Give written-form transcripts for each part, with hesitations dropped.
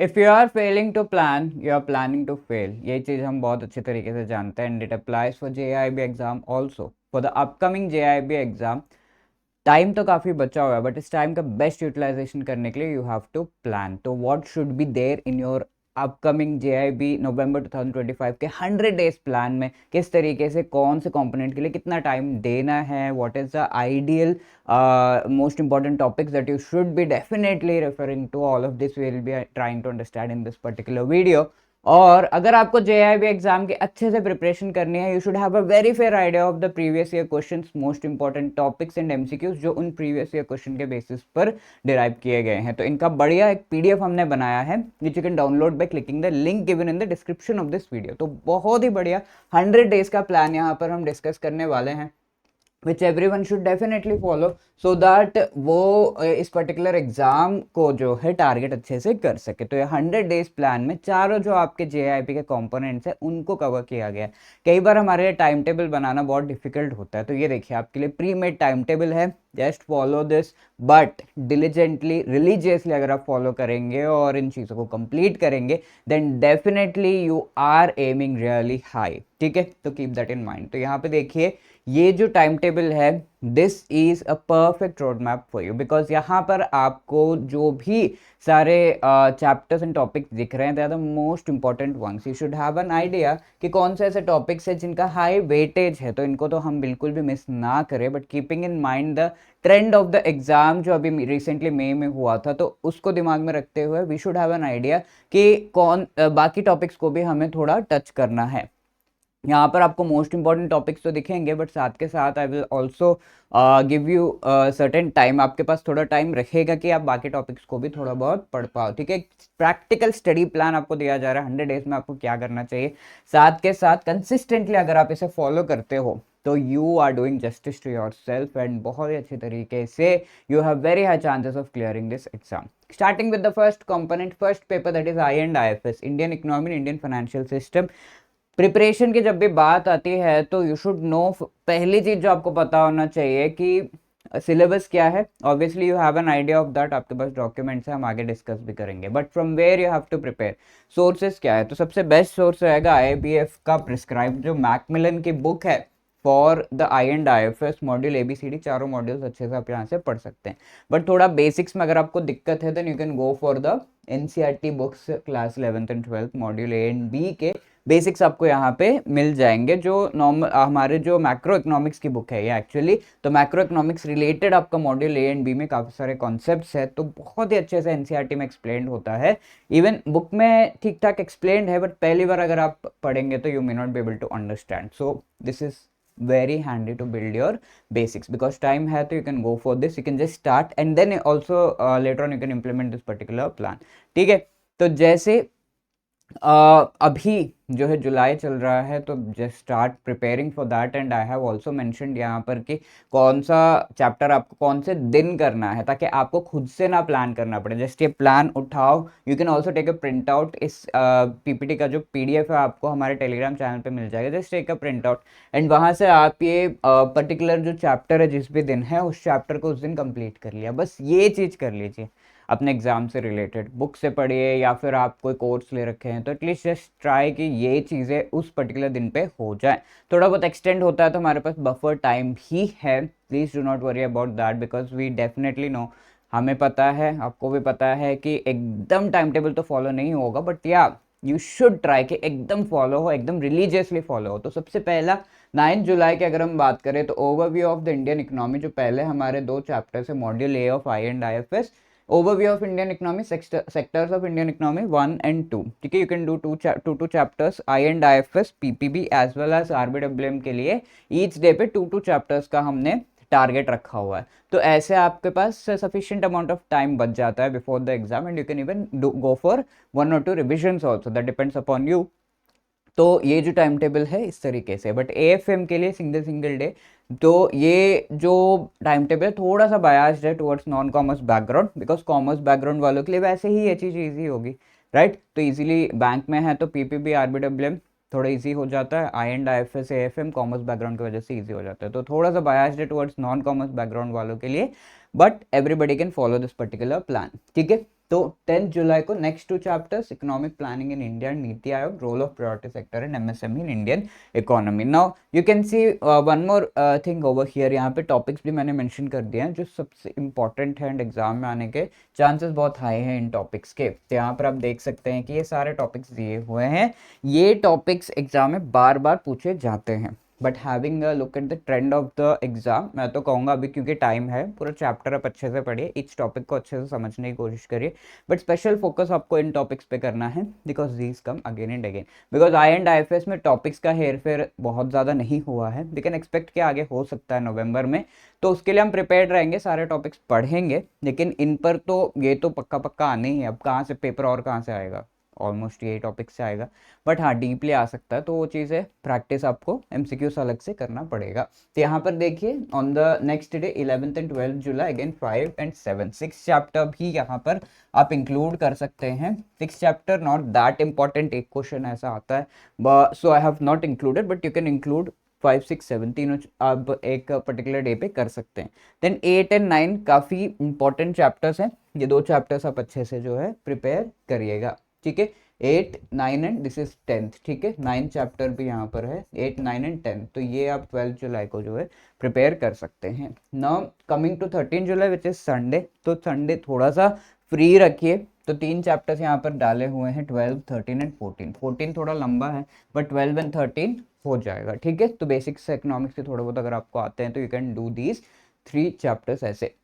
If you are failing to plan you are planning to fail, ये चीज़ हम बहुत अच्छे तरीके से जानते हैं and it applies for JIB exam also. For the upcoming JIB exam time तो काफ़ी बचा हुआ है, बट इस टाइम का बेस्ट यूटिलाइजेशन करने के लिए यू हैव टू प्लान। तो what should be there in your upcoming JIB November 2025 के 100 डेज प्लान में, किस तरीके से कौन से कंपोनेंट के लिए कितना टाइम देना है, what is the ideal most important topics that you should be definitely referring to, all of this will be trying to understand in this particular video. और अगर आपको JIB एग्जाम की अच्छे से प्रिपरेशन करनी है, you should have a very fair idea of the previous year questions, most important topics and MCQs जो उन प्रीवियस ईयर क्वेश्चन के बेसिस पर डिराइव किए गए हैं। तो इनका बढ़िया एक PDF हमने बनाया है which you can download by clicking the link given in the description of this video. तो बहुत ही बढ़िया 100 डेज का प्लान यहाँ पर हम डिस्कस करने वाले हैं, which everyone should definitely follow, so that वो इस पर्टिकुलर एग्जाम को जो है टारगेट अच्छे से कर सके। तो ये 100 डेज प्लान में चारों जो आपके JIB के कंपोनेंट्स हैं उनको कवर किया गया है। कई बार हमारे लिए टाइम टेबल बनाना बहुत डिफिकल्ट होता है, तो ये देखिए आपके लिए प्री मेड टाइम टेबल है, just follow this, but diligently religiously अगर आप फॉलो करेंगे और इन चीज़ों को कंप्लीट करेंगे then definitely you are aiming really high. ठीक है, तो कीप दैट इन माइंड। तो यहाँ पे देखिए ये जो टाइम टेबल है, this is a perfect road map for you, because यहाँ पर आपको जो भी सारे चैप्टर्स एंड टॉपिक्स दिख रहे हैं they are the most important ones. You should have an idea कि कौन से ऐसे टॉपिक्स है जिनका हाई वेटेज है, तो इनको तो हम बिल्कुल भी मिस ना करें, but keeping in mind the trend of the exam जो अभी रिसेंटली मई में हुआ था, तो उसको दिमाग में रखते हुए we should have an idea कि कौन बाकी टॉपिक्स को भी हमें थोड़ा टच करना है। यहाँ पर आपको मोस्ट इंपॉर्टेंट टॉपिक्स तो दिखेंगे, बट साथ के साथ I will also give you certain time, आपके पास थोड़ा टाइम रहेगा कि आप बाकी टॉपिक्स को भी थोड़ा बहुत पढ़ पाओ। ठीक है, प्रैक्टिकल स्टडी प्लान आपको दिया जा रहा है 100 डेज में आपको क्या करना चाहिए। साथ के साथ कंसिस्टेंटली अगर आप इसे फॉलो करते हो तो you are doing justice to yourself and बहुत ही अच्छे तरीके से you have very high chances of clearing this exam. Starting with the first component, first paper, that is IND-IFS, Indian economy, Indian financial system. Preparation की जब भी बात आती है तो यू शुड नो, पहली चीज जो आपको पता होना चाहिए कि सिलेबस क्या है। Obviously you have an idea of that, आपके पास डॉक्यूमेंट्स है, हम आगे डिस्कस भी करेंगे, but from where you have to prepare. Sources क्या है, तो सबसे बेस्ट सोर्स रहेगा IABF का प्रिस्क्राइब जो मैकमिलन की बुक है for the IND-IFS module ABCD, चारों मॉड्यूल्स अच्छे से आप यहाँ से पढ़ सकते हैं। बट थोड़ा बेसिक्स में अगर आपको दिक्कत है then you can go for the NCERT books, class 11th and 12th module A and B के बेसिक्स आपको यहाँ पे मिल जाएंगे। जो नॉर्मल हमारे जो मैक्रो इकोनॉमिक्स की बुक है ये एक्चुअली, तो मैक्रो इकोनॉमिक्स रिलेटेड आपका मॉड्यूल A एंड B में काफ़ी सारे कॉन्सेप्ट्स है, तो बहुत ही अच्छे से NCERT में एक्सप्लेन होता है। इवन बुक में ठीक ठाक एक्सप्लेन है, बट पहली बार अगर आप पढ़ेंगे तो you may not be able to understand. So this is very handy to build your basics, because time hai to you can go for this, you can just start and then also later on you can implement this particular plan। ठीक है, तो जैसे अभी जो है जुलाई चल रहा है, तो just start preparing for that and I have also mentioned यहाँ पर कि कौन सा चैप्टर आपको कौन से दिन करना है, ताकि आपको खुद से ना प्लान करना पड़े। जस्ट ये प्लान उठाओ, you can also take a print out, इस PPT का जो PDF है आपको हमारे टेलीग्राम चैनल पे मिल जाएगा, just take a print out and वहाँ से आप ये पर्टिकुलर जो चैप्टर है जिस भी दिन है उस चैप्टर को उस दिन कंप्लीट कर लिया, बस ये चीज़ कर लीजिए। अपने एग्जाम से रिलेटेड बुक से पढ़िए या फिर आप कोई कोर्स ले रखे हैं तो एटलीस्ट जस्ट ट्राई कि ये चीज़ें उस पर्टिकुलर दिन पे हो जाए। थोड़ा बहुत एक्सटेंड होता है तो हमारे पास बफर टाइम ही है, please do not worry about that, because we definitely know, हमें पता है, आपको भी पता है कि एकदम टाइम टेबल तो फॉलो नहीं होगा, बट या यू शुड ट्राई कि एकदम फॉलो हो, एकदम रिलीजियसली फॉलो हो। तो सबसे पहला 9 जुलाई की अगर हम बात करें तो overview of the Indian economy, जो पहले हमारे 2 चैप्टर्स है module A of IND-IFS, overview of Indian economy, sectors of Indian economy 1 and 2। ठीक है, you can do two chapters IND-IFS PPB as well as RBWM के लिए each day पे 2 chapters का हमने टारगेट रखा हुआ है। तो ऐसे आपके पास sufficient amount of time बच जाता है before the exam and you can even go for 1 or 2 revisions also, that depends upon you। तो ये जो टाइम टेबल है इस तरीके से, बट AFM के लिए सिंगल डे, तो ये जो टाइम टेबल थोड़ा सा बायास्ड है towards non commerce background, because commerce background वालों के लिए वैसे ही ये चीज़ ईजी होगी, राइट। तो इजीली बैंक में है तो PPB RBWM थोड़ा इजी हो जाता है, IND-IFS AFM कॉमर्स बैकग्राउंड की वजह से इजी हो जाता है, तो थोड़ा सा बायास्ड है टुवर्ड्स नॉन कॉमर्स बैकग्राउंड वालों के लिए, but everybody can follow this particular plan. ठीक है, तो 10 जुलाई को next 2 chapters, economic planning in India and NITI Aayog, role of priority sector and MSME in Indian economy. Now you can see one more thing over here, यहाँ पे topics भी मैंने mention कर दिए हैं जो सबसे इंपॉर्टेंट है एंड एग्जाम में आने के चांसेस बहुत हाई हैं इन टॉपिक्स के। तो यहाँ पर आप देख सकते हैं कि ये सारे टॉपिक्स दिए हुए हैं, ये टॉपिक्स एग्जाम में बार बार पूछे जाते हैं। But having a look at the trend of the exam, मैं तो कहूँगा अभी क्योंकि टाइम है, पूरा चैप्टर आप अच्छे से पढ़िए, इच टॉपिक को अच्छे से समझने की कोशिश करिए, बट स्पेशल फोकस आपको इन टॉपिक्स पे करना है because these come again and again. Because I and IFS में टॉपिक्स का हेर फेर बहुत ज़्यादा नहीं हुआ है, लेकिन एक्सपेक्ट के आगे हो सकता है नवंबर में, तो उसके लिए हम प्रिपेयर्ड रहेंगे, सारे टॉपिक्स पढ़ेंगे, लेकिन इन पर तो ये तो पक्का पक्का आने ही है। अब कहाँ से पेपर और कहाँ से आएगा, ऑलमोस्ट यही टॉपिक से आएगा, बट हाँ डीपली आ सकता है, तो वो चीज़ है, प्रैक्टिस आपको MCQs अलग से करना पड़ेगा। तो यहाँ पर देखिए on the next day 11th and 12th July again 5 and 7 6 chapter भी यहाँ पर आप इंक्लूड कर सकते हैं। 6 चैप्टर नॉट दैट इंपॉर्टेंट, एक क्वेश्चन ऐसा आता है, so I have not included, but you can include 5 6 7 तीनों आप एक पर्टिकुलर डे पे कर सकते हैं। देन 8 एंड 9 काफ़ी इंपॉर्टेंट चैप्टर्स हैं, ये 2 चैप्टर्स आप अच्छे से जो है प्रिपेयर करिएगा, ठीक है। 8 9 एंड दिस इज 10th, ठीक है। 9 चैप्टर भी यहाँ पर है, 8 9 एंड 10, तो ये आप 12 जुलाई को जो है प्रिपेयर कर सकते हैं। Now coming to 13 July which is Sunday, तो संडे थोड़ा सा फ्री रखिए, तो 3 चैप्टर्स यहाँ पर डाले हुए हैं, 12 13 एंड 14। 14 थोड़ा लंबा है बट 12 एंड 13 हो जाएगा, ठीक है। तो बेसिक्स इकोनॉमिक्स के थोड़े बहुत अगर आपको आते हैं तो you can do these 3 chapters ऐसे।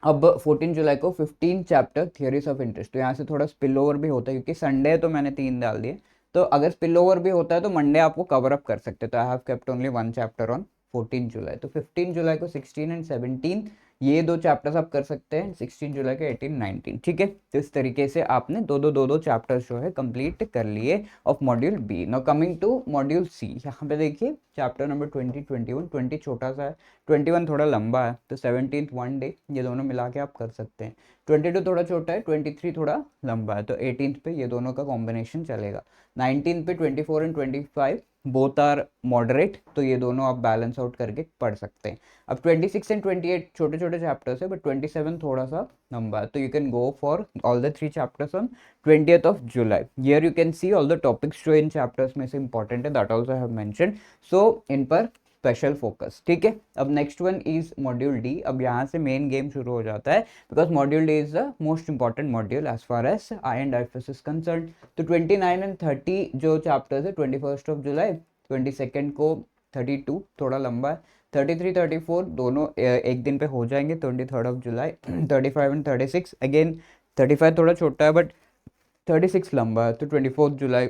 अब 14 जुलाई को 15 चैप्टर थियरीज ऑफ इंटरेस्ट, तो यहाँ से थोड़ा स्पिल ओवर भी होता है क्योंकि संडे तो मैंने 3 डाल दिए, तो अगर स्पिल ओवर भी होता है तो मंडे आपको कवर अप कर सकते हैं। तो I have kept only 1 chapter on 14 जुलाई। तो 15 जुलाई को 16 एंड 17 ये 2 चैप्टर्स आप कर सकते हैं, 16 जुलाई के 18 19, ठीक है। तो इस तरीके से आपने दो चैप्टर्स जो है कंप्लीट कर लिए of module B. Now coming to module C, यहाँ पे देखिए चैप्टर नंबर 20 21, 20 छोटा सा है, 21 थोड़ा लंबा है, तो 17th 1 डे, ये दोनों मिला के आप कर सकते हैं। 22 थोड़ा छोटा है, 23 थोड़ा लंबा है, तो 18th पे ये दोनों का कॉम्बिनेशन चलेगा। 19th पे 24 एंड 25 बोथ आर मॉडरेट, तो ये दोनों आप बैलेंस आउट करके पढ़ सकते हैं। अब 26 एंड 28 छोटे छोटे चैप्टर्स है, बट 27 थोड़ा सा लंबा है, तो you can go for all the 3 chapters on 20th of July. Here you can see all the topics जो इन चैप्टर्स में से इंपॉर्टेंट है, that also have mention, so इन पर स्पेशल फोकस, ठीक है। अब next one is module D. अब यहाँ से मेन गेम शुरू हो जाता है because module D is the most important module as far as I and IFS is concern. तो 29 एंड 30 जो चैप्टर्स है 21st ऑफ जुलाई, 22nd को 32 थोड़ा लंबा है, 33 34 दोनों एक दिन पे हो जाएंगे, 23rd of July. 35 and 36 again, 35 थोड़ा छोटा है बट 36 लंबा है, तो 24th जुलाई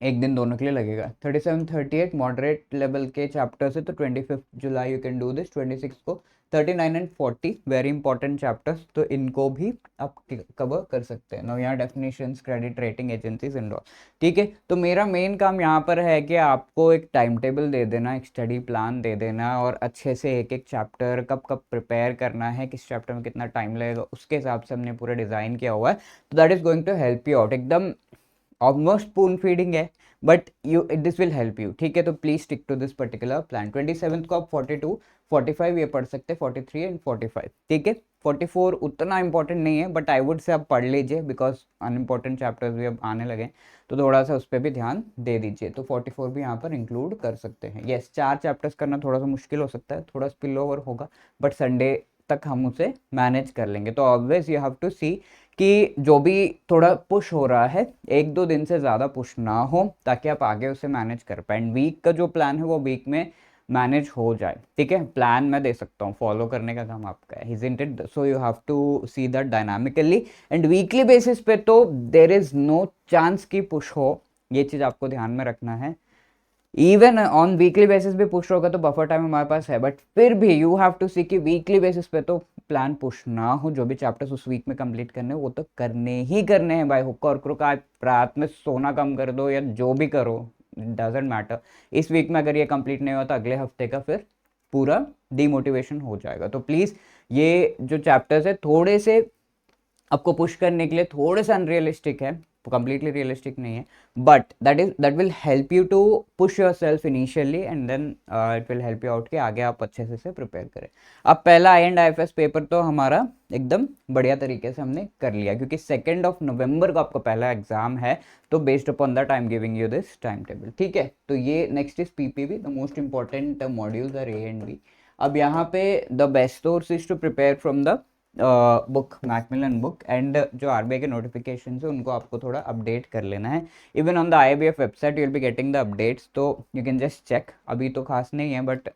एक दिन दोनों के लिए लगेगा। 37 38 मॉडरेट लेवल के चैप्टर्स है, तो 25th July you can do this. 26 को 39 एंड 40 वेरी इंपॉर्टेंट चैप्टर्स, तो इनको भी आप कवर कर सकते हैं। नो यहाँ definitions, credit rating agencies and all, ठीक है। तो मेरा मेन काम यहाँ पर है कि आपको एक टाइम टेबल दे देना, एक स्टडी प्लान दे देना, और अच्छे से एक एक चैप्टर कब कब प्रिपेयर करना है, किस चैप्टर में कितना टाइम लगेगा, उसके हिसाब से हमने पूरा डिज़ाइन किया हुआ है। तो that is going to help you out, एकदम ऑलमोस्ट स्पून फीडिंग है, but you this will help you, ठीक है। तो please stick to this particular plan. 27th को आप 42 45 ये पढ़ सकते हैं, 43 एंड 45, ठीक है। 44 उतना इंपॉर्टेंट नहीं है, बट आई वुड से आप पढ़ लीजिए बिकॉज अनइम्पॉर्टेंट चैप्टर्स भी अब आने लगे, तो थोड़ा सा उस पर भी ध्यान दे दीजिए। तो 44 भी यहाँ पर इंक्लूड कर सकते हैं। येस 4 चैप्टर्स करना थोड़ा सा मुश्किल हो सकता है, थोड़ा स्पिल ओवर होगा, बट संडे तक हम उसे मैनेज कर लेंगे। तो ऑलवेज यू हैव टू सी कि जो भी थोड़ा पुश हो रहा है 1-2 दिन से ज़्यादा पुश ना हो, ताकि आप आगे उसे मैनेज कर पाए। वीक का जो प्लान है वो वीक में मैनेज हो जाए, ठीक है। प्लान मैं दे सकता हूँ, फॉलो करने का काम आपका है, isn't it? So you have to see that dynamically and weekly basis पे तो देर इज़ नो चांस की पुश हो, ये चीज़ आपको ध्यान में रखना है। इवन ऑन वीकली बेसिस भी पुश होगा तो बफर टाइम हमारे पास है, बट फिर भी यू हैव टू सी कि वीकली बेसिस पे तो प्लान पुश ना हो, जो भी चैप्टर्स उस वीक में कंप्लीट करने वो तो करने ही करने हैं बाय हुक और क्रुक। आप रात में सोना कम कर दो या जो भी करो, डजेंट मैटर। इस वीक में अगर ये कंप्लीट नहीं हुआ तो अगले हफ्ते का फिर पूरा डिमोटिवेशन हो जाएगा। तो प्लीज़ ये जो चैप्टर्स है थोड़े से आपको पुश करने के लिए थोड़े से अनरियलिस्टिक है, कंप्लीटली रियलिस्टिक नहीं है, but that will help you to push yourself initially and then it will help you out कि आगे आप अच्छे से प्रिपेयर करें। अब पहला IAS पेपर तो हमारा एकदम बढ़िया तरीके से हमने कर लिया, क्योंकि 2 नवंबर को आपका पहला एग्जाम है, तो based upon that I am giving you this time table, ठीक है। तो ये next is PPB, the most important modules are A and B। अब यहाँ पे the best source is to prepare from the book, Macmillan book, and जो RBI के notification है उनको आपको थोड़ा अपडेट कर लेना है। Even on the IABF website you will be getting the updates, so you can just check. अभी तो खास नहीं है, बट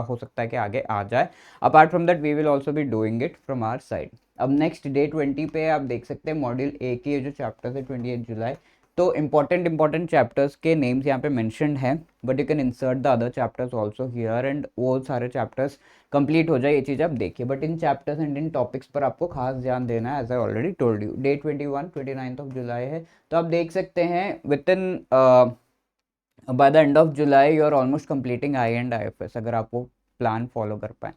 हो सकता है कि आगे आ जाए। Apart from that we will also be doing it from our side. अब नेक्स्ट डे 20 पे आप देख सकते हैं मॉड्यूल A की जो चैप्टर्स है 28 जुलाई, तो इंपॉर्टेंट चैप्टर्स के नेम्स यहाँ पे मेंशन्ड हैं, but you can insert the other chapters also here, and वो सारे चैप्टर्स कंप्लीट हो जाए, ये चीज़ आप देखिए। But in chapters and in topics पर आपको खास ध्यान देना है, as I already told you. Day 29 जुलाई है, तो आप देख सकते हैं within by the end of July you are almost completing I and IFS, अगर आप वो प्लान फॉलो कर पाए।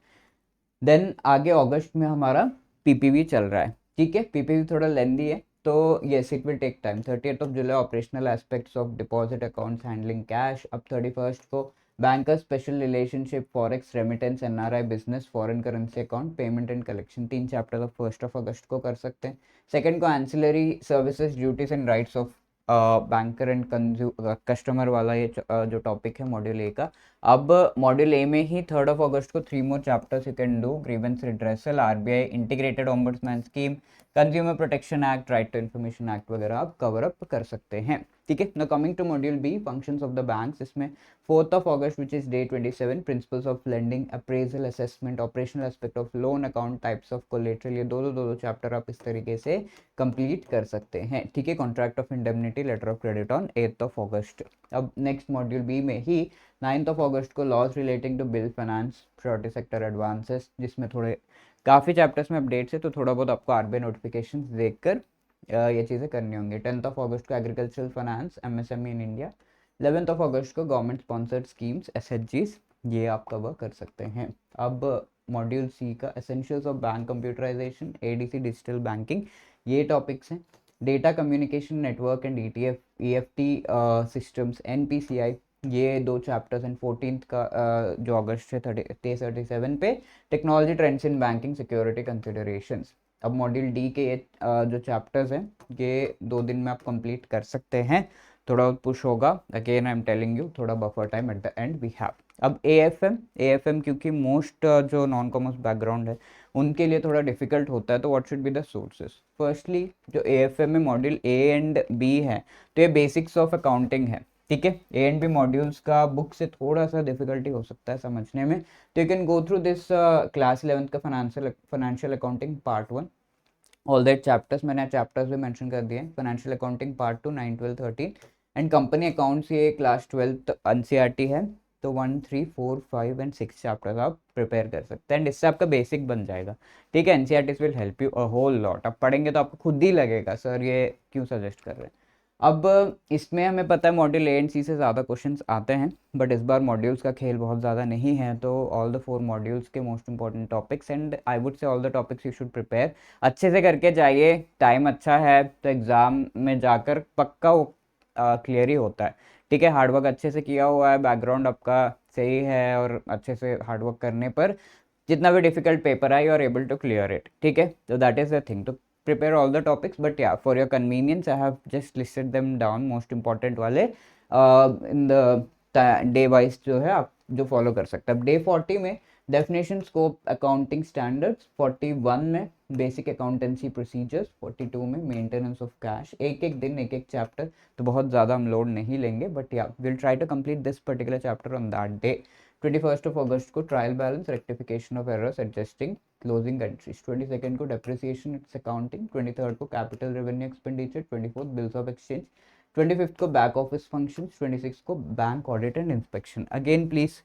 देन आगे अगस्त में हमारा PPB चल रहा है, ठीक है। PPB थोड़ा लेंदी है, तो yes it will take time. 30 July operational aspects of deposit accounts handling cash. अब 31 को banker special relationship, forex, remittance, NRI business, foreign currency account, payment and collection, 3 chapter of 1 अगस्त को कर सकते हैं। सेकंड को ancillary services, duties and rights of banker and customer वाला ये जो टॉपिक है मॉड्यूल A का। अब मॉड्यूल A में ही 3 अगस्त को 3 more chapters you can do, grievance redressal, RBI integrated ombudsman scheme, consumer protection act, right to information act वगैरह आप कवर अप कर सकते हैं, ठीक है। Now coming to module B, functions of the banks, इसमें 4 अगस्त which is day 27, principles of lending, appraisal, assessment, operational aspect of loan account, types of collateral, ये दो चैप्टर आप इस तरीके से कंप्लीट कर सकते हैं, ठीक है। Contract of indemnity, letter of credit on 8 August. अब नेक्स्ट मॉड्यूल B में ही 9 अगस्त को laws relating to bill finance, priority sector advances, जिसमें थोड़े काफ़ी चैप्टर्स में अपडेट्स है, तो थोड़ा बहुत आपको RBI नोटिफिकेशन देखकर ये चीज़ें करनी होंगी। 10 अगस्त को agricultural finance, MSME in India. 11 अगस्त को गवर्नमेंट स्पॉन्सर्ड स्कीम्स, SHGs, ये आप कवर कर सकते हैं। अब मॉड्यूल C का essentials of bank computerisation, ADC digital banking, ये टॉपिक्स हैं। Data communication network and EFT systems, NPCI, ये 2 चैप्टर्स एंड 14 का जो अगस्त है 37 पे technology trends in banking security considerations. अब मॉड्यूल D के ये जो चैप्टर्स हैं ये 2 दिन में आप कंप्लीट कर सकते हैं, थोड़ा पुश होगा, again I am telling you, थोड़ा buffer time at the end we have. अब AFM क्योंकि मोस्ट जो नॉन कॉमर्स बैकग्राउंड है उनके लिए थोड़ा डिफिकल्ट होता है, तो what should be the sources. Firstly जो AFM में मॉड्यूल A एंड B है, तो ये बेसिक्स ऑफ अकाउंटिंग है, ठीक है। A एंड B मॉड्यूल्स का बुक से थोड़ा सा डिफिकल्टी हो सकता है समझने में, तो you can go through this class 11 का financial accounting part 1, all that chapters, मैंने चैप्टर्स भी मेंशन कर दिए। Financial accounting part 2, 9, 12, 13 and company accounts, ये क्लास 12 NCERT है, तो 1, 3, 4, 5 एंड 6 चैप्टर्स आप प्रिपेयर कर सकते हैं, एंड इससे आपका बेसिक बन जाएगा, ठीक है। NCERT will help you a whole lot. आप पढ़ेंगे तो आपको खुद ही लगेगा सर ये क्यों सजेस्ट कर रहे हैं। अब इसमें हमें पता है मॉड्यूल A एंड C से ज़्यादा क्वेश्चंस आते हैं, बट इस बार मॉड्यूल्स का खेल बहुत ज़्यादा नहीं है, तो ऑल द 4 मॉड्यूल्स के most important topics, and I would say all the topics you should prepare, अच्छे से करके जाइए। टाइम अच्छा है तो एग्ज़ाम में जाकर पक्का वो क्लियर ही होता है, ठीक है। हार्डवर्क अच्छे से किया हुआ है, बैकग्राउंड आपका सही है, और अच्छे से हार्डवर्क करने पर जितना भी डिफिकल्ट पेपर है you are able to clear it, ठीक है। तो दैट इज़ द थिंग, तो prepare all the topics, but yeah, for your convenience I have just listed them down, most important वाले in the day wise जो है आप जो follow कर सकते हैं। अब day 40 में definition, scope, accounting standards, 41 में basic accountancy procedures, 42 में maintenance of cash, एक दिन एक चैप्टर, तो बहुत ज़्यादा हम लोड नहीं लेंगे, बट या we'll try to complete this particular chapter on that day। 21 अगस्त को trial balance, rectification of errors, adjusting closing entries. 22 को डेप्रिसिएशन इट्स अकाउंटिंग। 23 को capital revenue expenditure. 24 bills of exchange. 25 को बैक ऑफिस फंक्शंस। 26 को bank audit and inspection. Again please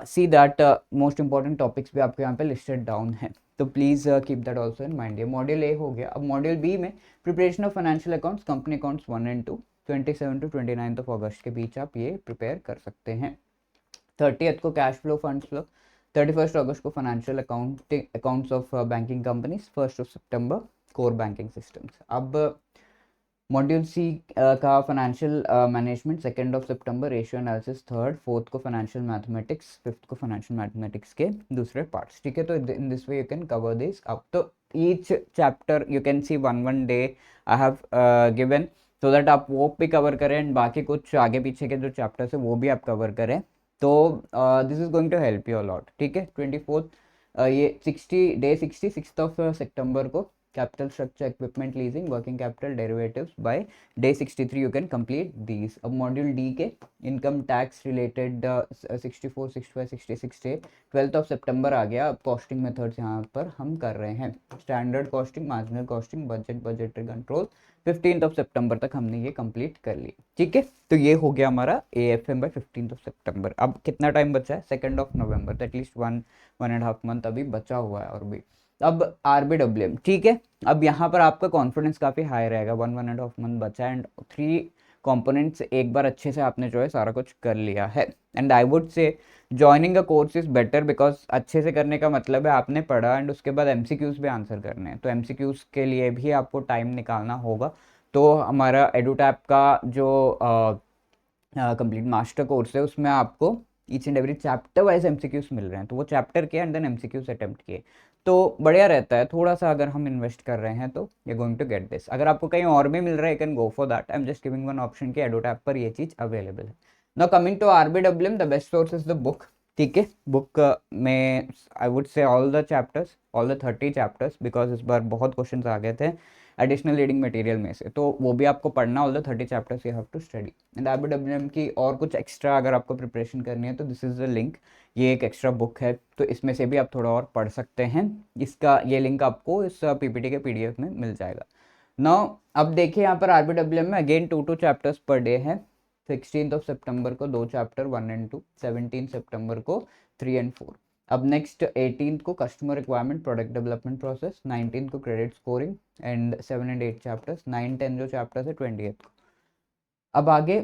see that most important topics भी आपके यहाँ पे listed down है, तो please keep that also in mind. ये मॉड्यूल A हो गया। अब मॉड्यूल B में preparation of financial accounts, company accounts 1 and 2, 27 to 29 अगस्त के बीच आप ये प्रिपेयर कर सकते हैं। 30 को कैश फ्लो, फंड फ्लो। 31 अगस्त को financial accounts of banking companies. 1 September core banking systems. अब मॉड्यूल सी का फाइनेंशियल मैनेजमेंट 2 सितंबर, रेशियो एनालिसिस 3rd, 4th को फाइनेंशियल मैथमेटिक्स, 5th को फाइनेंशियल मैथमेटिक्स के दूसरे पार्ट्स, ठीक है। तो in this way you can cover this up, तो each chapter you can see one day I have given, so that आप वो भी कवर करें एंड बाकी कुछ आगे पीछे के जो चैप्टर्स है वो भी आप कवर करें। तो this is going to help you a lot, ठीक है। 24th ये 6 सितंबर को capital structure, equipment leasing, working capital, derivatives by day 63 you can complete these। अब मॉड्यूल डी के इनकम टैक्स रिलेटेड 64, 65, 66 डे 12 सितंबर आ गया। अब कॉस्टिंग मेथड्स यहाँ पर हम कर रहे हैं, standard costing, marginal costing, budget, budgetary control, 15 सितंबर तक हमने ये कंप्लीट कर ली, ठीक है। तो ये हो गया हमारा AFM बाय 15 सितंबर। अब कितना टाइम बचा है, 2 नवंबर, तो एटलीस्ट 1.5 मंथ अभी बचा हुआ है और भी। अब RBWM, ठीक है। अब यहाँ पर आपका कॉन्फिडेंस काफ़ी हाई रहेगा, 1.5 मंथ बचा है एंड 3 कंपोनेंट्स एक बार अच्छे से आपने जो है सारा कुछ कर लिया है। एंड आई वुड से joining a course is better, because अच्छे से करने का मतलब है आपने पढ़ा एंड उसके बाद MCQs भी आंसर करने हैं, तो MCQs के लिए भी आपको टाइम निकालना होगा। तो हमारा एडुटैप का जो कंप्लीट मास्टर कोर्स है उसमें आपको each and every chapter wise MCQs मिल रहे हैं, तो वो चैप्टर किए एंड देन MCQs अटेम्प्ट किए, तो बढ़िया रहता है। थोड़ा सा अगर हम इन्वेस्ट कर रहे हैं तो you going to get this. अगर आपको कहीं और भी मिल रहा है, you can go for that, I am just giving one option कि एडोटैप पर ये चीज़ अवेलेबल है। Now coming to RBWM, the best source is the book, ठीक है। बुक में I would say all the chapters, all the 30 chapters, because इस बार बहुत क्वेश्चन आ गए थे एडिशनल रीडिंग मटेरियल में से, तो वो भी आपको पढ़ना, all the 30 chapters you have to study. And RBWM की और कुछ एक्स्ट्रा अगर आपको प्रिपरेशन करनी है तो दिस इज़ द लिंक, ये एक एक्स्ट्रा बुक है, तो इसमें से भी आप थोड़ा और पढ़ सकते हैं। इसका ये लिंक आपको इस PPT के PDF में मिल जाएगा। नाउ अब देखिए यहाँ पर RBWM में अगेन 2 चैप्टर्स पर डे है। 16 सितंबर को 2 चैप्टर 1 एंड 2, 17 सितंबर को 3 एंड 4। अब नेक्स्ट 18 को customer requirement, product development process, 19 को credit scoring and 7 and 8 chapters, 9, 10 जो चैप्टर्स है 28 को। अब आगे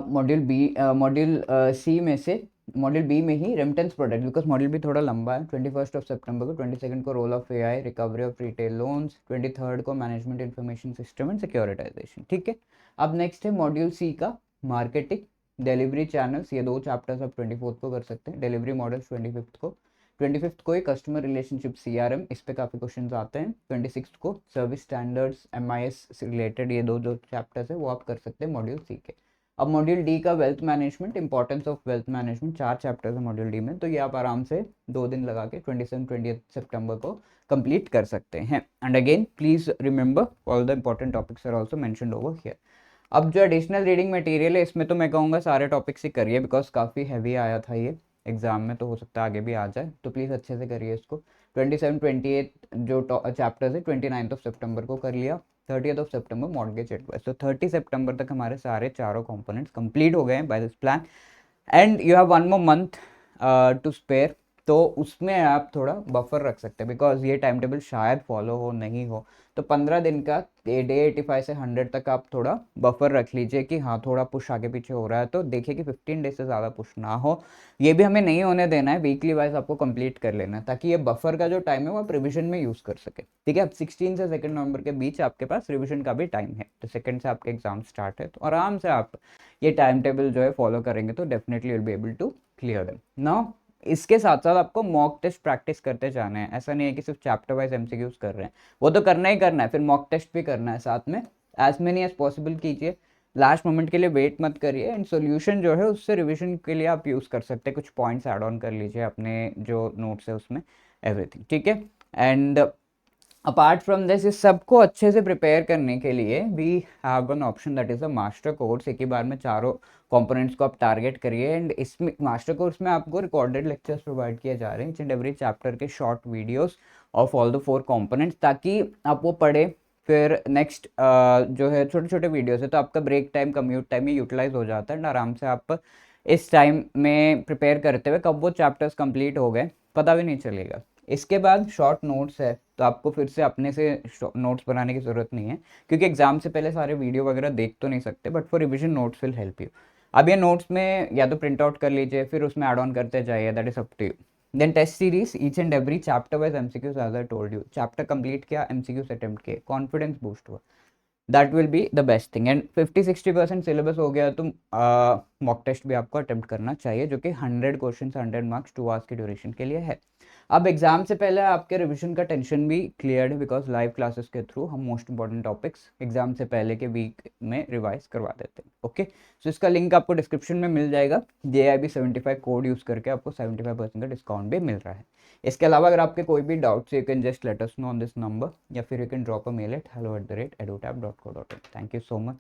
मॉड्यूल सी में से मॉड्यूल बी में ही रेमिटेंस प्रोडक्ट, बिकॉज मॉड्यूल भी थोड़ा लंबा है। 21 सितंबर को, 22 को role of AI, recovery of retail loans, 23 को management information system and securitisation, ठीक है। अब नेक्स्ट है मॉड्यूल सी का मार्केटिंग, डिलीवरी चैनल्स, ये 2 चैप्टर्स आप 24 को कर सकते हैं। डिलीवरी मॉडल्स 25 को ही कस्टमर रिलेशनशिप CRM, इस पे काफ़ी क्वेश्चंस आते हैं। 26 को सर्विस स्टैंडर्ड्स MIS से रिलेटेड ये दो चैप्टर्स है वो आप कर सकते हैं मॉड्यूल सी के। अब मॉड्यूल डी का wealth management, importance of wealth management, 4 chapters है मॉड्यूल डी में, तो ये आप आराम से 2 दिन लगा के 27-28 सितंबर को कंप्लीट कर सकते हैं। And again please remember all the important topics are also mentioned over here. अब जो एडिशनल रीडिंग मटेरियल है इसमें तो मैं कहूँगा सारे टॉपिक्स ही करिए, बिकॉज काफ़ी हैवी आया था ये एग्जाम में, तो हो सकता है आगे भी आ जाए, तो प्लीज़ अच्छे से करिए इसको। 27-28 जो चैप्टर्स है 29 सितंबर को कर लिया, 30 सितंबर मॉर्गेज एडवाइस, तो 30 सितंबर तक हमारे सारे चारों कंपोनेंट्स कंप्लीट हो गए हैं by this plan. And you have 1 more month to spare, तो उसमें आप थोड़ा बफर रख सकते हैं, बिकॉज ये टाइम टेबल शायद फॉलो हो नहीं हो, तो 15 दिन का डे 85 से 100 तक आप थोड़ा बफर रख लीजिए कि हाँ थोड़ा पुश आगे पीछे हो रहा है, तो देखिए कि 15 डेज से ज़्यादा पुश ना हो, ये भी हमें नहीं होने देना है। वीकली वाइज आपको कंप्लीट कर लेना है, ताकि ये बफर का जो टाइम है वो आप रिविजन में यूज़ कर सके, ठीक है। अब 16 से 2 नवंबर के बीच आपके पास रिविजन का भी टाइम है, तो 2 से आपके एग्जाम स्टार्ट है, तो आराम से आप ये टाइम टेबल जो है फॉलो करेंगे तो definitely will be able to clear them. Now इसके साथ साथ आपको मॉक टेस्ट प्रैक्टिस करते जाना है, ऐसा नहीं है कि सिर्फ चैप्टर वाइज MCQs कर रहे हैं, वो तो करना ही करना है, फिर मॉक टेस्ट भी करना है साथ में। एज मेनी एज पॉसिबल कीजिए, लास्ट मोमेंट के लिए वेट मत करिए, एंड सॉल्यूशन जो है उससे रिवीजन के लिए आप यूज़ कर सकते हैं, कुछ पॉइंट्स ऐड ऑन कर लीजिए अपने जो नोट्स है उसमें, एवरीथिंग, ठीक है। एंड अपार्ट फ्रॉम दिस, इस सबको अच्छे से प्रिपेयर करने के लिए we have one option that is a master course. एक ही बार में चारों कंपोनेंट्स को आप टारगेट करिए, एंड इसमें मास्टर कोर्स में आपको रिकॉर्डेड लेक्चर्स प्रोवाइड किए जा रहे हैं, ईच एंड एवरी चैप्टर के short videos of all the 4 components, ताकि आप वो पढ़े, फिर नेक्स्ट जो है छोटे छोटे वीडियोस है, तो आपका ब्रेक टाइम, कम्यूट टाइम ये यूटिलाइज हो जाता है, एंड आराम से आप इस टाइम में प्रिपेयर करते हुए कब वो चैप्टर्स कंप्लीट हो गए पता भी नहीं चलेगा। इसके बाद शॉर्ट नोट्स है, तो आपको फिर से अपने से नोट्स बनाने की ज़रूरत नहीं है, क्योंकि एग्जाम से पहले सारे वीडियो वगैरह देख तो नहीं सकते, but for revision notes will help you. अब ये नोट्स में या तो प्रिंट आउट कर लीजिए, फिर उसमें ऐड ऑन करते जाइए, that is up to you. Then test series, each and every chapter wise MCQs, as I told you, chapter complete किया, MCQs अटेम्प्ट किए, कॉन्फिडेंस बूस्ट हुआ। That will be the best thing. And 50-60% syllabus हो गया तो mock test भी आपको attempt करना चाहिए, जो कि 100 क्वेश्चन 100 मार्क्स 2 आवर्स की ड्यूरेशन के लिए है। अब एग्जाम से पहले आपके रिविजन का टेंशन भी क्लियर है, बिकॉज लाइव क्लासेस के थ्रू हम मोस्ट इंपॉर्टेंट टॉपिक्स एग्जाम से पहले के वीक में रिवाइज करवा देते हैं। ओके, सो इसका लिंक आपको डिस्क्रिप्शन में मिल जाएगा। JIB75 कोड यूज़ करके आपको 75% का डिस्काउंट भी मिल रहा है। इसके अलावा अगर आपके कोई भी doubts, you can just let us know on this number, या फिर you can drop a mail at hello@edutab.co.in। Thank you so much.